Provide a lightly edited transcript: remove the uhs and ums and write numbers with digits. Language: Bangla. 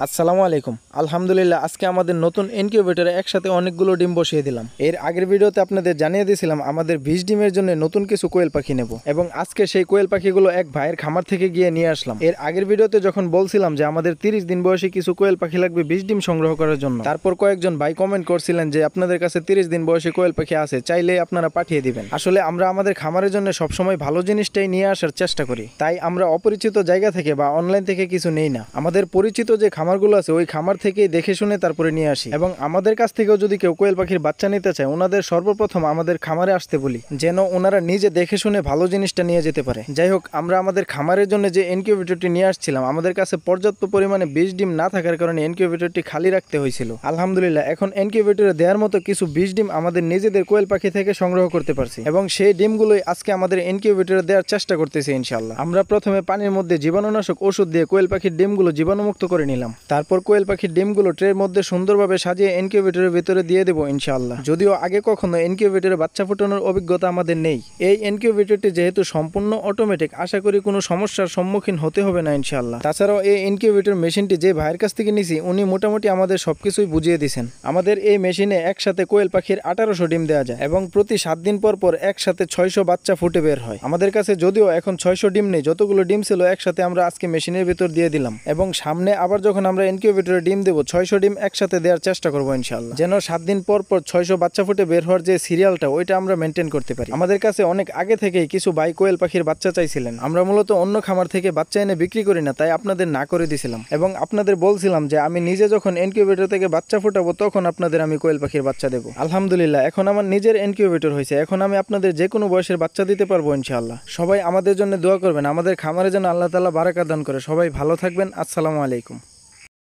আসসালামু আলাইকুম। আলহামদুলিল্লাহ, আজকে আমাদের নতুন ইনকিউবেটরে একসাথে অনেকগুলো ডিম বসিয়ে দিলাম। এর আগের ভিডিওতে আপনাদের জানিয়ে দিয়েছিলাম আমাদের 20 ডিমের জন্য নতুন কিছু কোয়েল পাখি নেব, এবং আজকে সেই কোয়েল পাখিগুলো এক ভাইয়ের খামার থেকে গিয়ে নিয়ে আসলাম। এর আগের ভিডিওতে যখন বলছিলাম যে আমাদের 30 দিন বয়সী কিছু কোয়েল পাখি লাগবে 20 ডিম সংগ্রহ করার জন্য, তারপর কয়েকজন ভাই কমেন্ট করছিলেন যে আপনাদের কাছে 30 দিন বয়সী কোয়েল পাখি আছে, চাইলে আপনারা পাঠিয়ে দিবেন। আসলে আমরা আমাদের খামারের জন্য সবসময় ভালো জিনিসটাই নিয়ে আসার চেষ্টা করি, তাই আমরা অপরিচিত জায়গা থেকে বা অনলাইন থেকে কিছু নেই না। আমাদের পরিচিত যে খামারগুলো আছে ওই খামার থেকে দেখে শুনে তারপরে নিয়ে আসি, এবং আমাদের কাছ থেকেও যদি কেউ কোয়েল পাখির বাচ্চা নিতে চায় ওনাদের সর্বপ্রথম আমাদের খামারে আসতে বলি, যেন ওনারা নিজে দেখে শুনে ভালো জিনিসটা নিয়ে যেতে পারে। যাই হোক, আমরা আমাদের খামারের জন্য যে ইনকিউবেটরটি নিয়ে আসছিলাম, আমাদের কাছে পর্যাপ্ত পরিমাণে 20 ডিম না থাকার কারণে ইনকিউবেটরটি খালি রাখতে হয়েছিল। আলহামদুলিল্লাহ, এখন ইনকিউবেটরে দেওয়ার মতো কিছু 20 ডিম আমাদের নিজেদের কোয়েল পাখি থেকে সংগ্রহ করতে পারছি, এবং সেই ডিমগুলোই আজকে আমাদের ইনকিউবেটরে দেওয়ার চেষ্টা করতেছি ইনশাআল্লাহ। আমরা প্রথমে পানির মধ্যে জীবাণুনাশক ওষুধ দিয়ে কোয়েল পাখির ডিমগুলো জীবাণুমুক্ত করে নিলাম। তারপর কোয়েল পাখির ডিমগুলো ট্রের মধ্যে সুন্দরভাবে সাজিয়ে ইনকিউবেটরের ভিতরে দিয়ে দেবো ইনশাআল্লাহ। যদিও আগে কখনো ইনকিউবেটরে বাচ্চা ফোটানোর অভিজ্ঞতা আমাদের নেই, এই ইনকিউবেটরটি যেহেতু সম্পূর্ণ অটোমেটিক, আশা করি কোনো সমস্যার সম্মুখীন হতে হবে না ইনশাআল্লাহ। তাছাড়াও এই ইনকিউবেটর মেশিনটি যে ভাইয়ের কাছ থেকে নিছি উনি মোটামুটি আমাদের সবকিছুই বুঝিয়ে দিয়েছেন। আমাদের এই মেশিনে একসাথে কোয়েল পাখির 1800 ডিম দেওয়া যায়, এবং প্রতি 7 দিন পর পর একসাথে 600 বাচ্চা ফুটে বের হয়। আমাদের কাছে যদিও এখন 600 ডিম নেই, যতগুলো ডিম ছিল একসাথে আমরা আজকে মেশিনের ভিতর দিয়ে দিলাম, এবং সামনে আবার যখন আমরা ইনকিউবেটরে ডিম দেবো 600 ডিম একসাথে দেওয়ার চেষ্টা করবো ইনশাআল্লাহ, যেন 7 দিন পর পর 600 বাচ্চা ফুটে বের হওয়ার যে সিরিয়ালটা ওইটা আমরা মেনটেন করতে পারি। আমাদের কাছে অনেক আগে থেকেই কিছু ভাই কোয়েল পাখির বাচ্চা চাইছিলেন। আমরা মূলত অন্য খামার থেকে বাচ্চা এনে বিক্রি করি না, তাই আপনাদের না করে দিছিলাম, এবং আপনাদের বলছিলাম যে আমি নিজে যখন ইনকিউবেটর থেকে বাচ্চা ফুটাবো তখন আপনাদের আমি কোয়েল পাখির বাচ্চা দেবো। আলহামদুলিল্লাহ, এখন আমার নিজের ইনকিউবেটর হয়েছে, এখন আমি আপনাদের যে কোনো বয়সের বাচ্চা দিতে পারবো ইনশাআল্লাহ। সবাই আমাদের জন্য দোয়া করবেন, আমাদের খামারে যেন আল্লাহ তাআলা বারাকা দান করে। সবাই ভালো থাকবেন। আসসালামু আলাইকুম।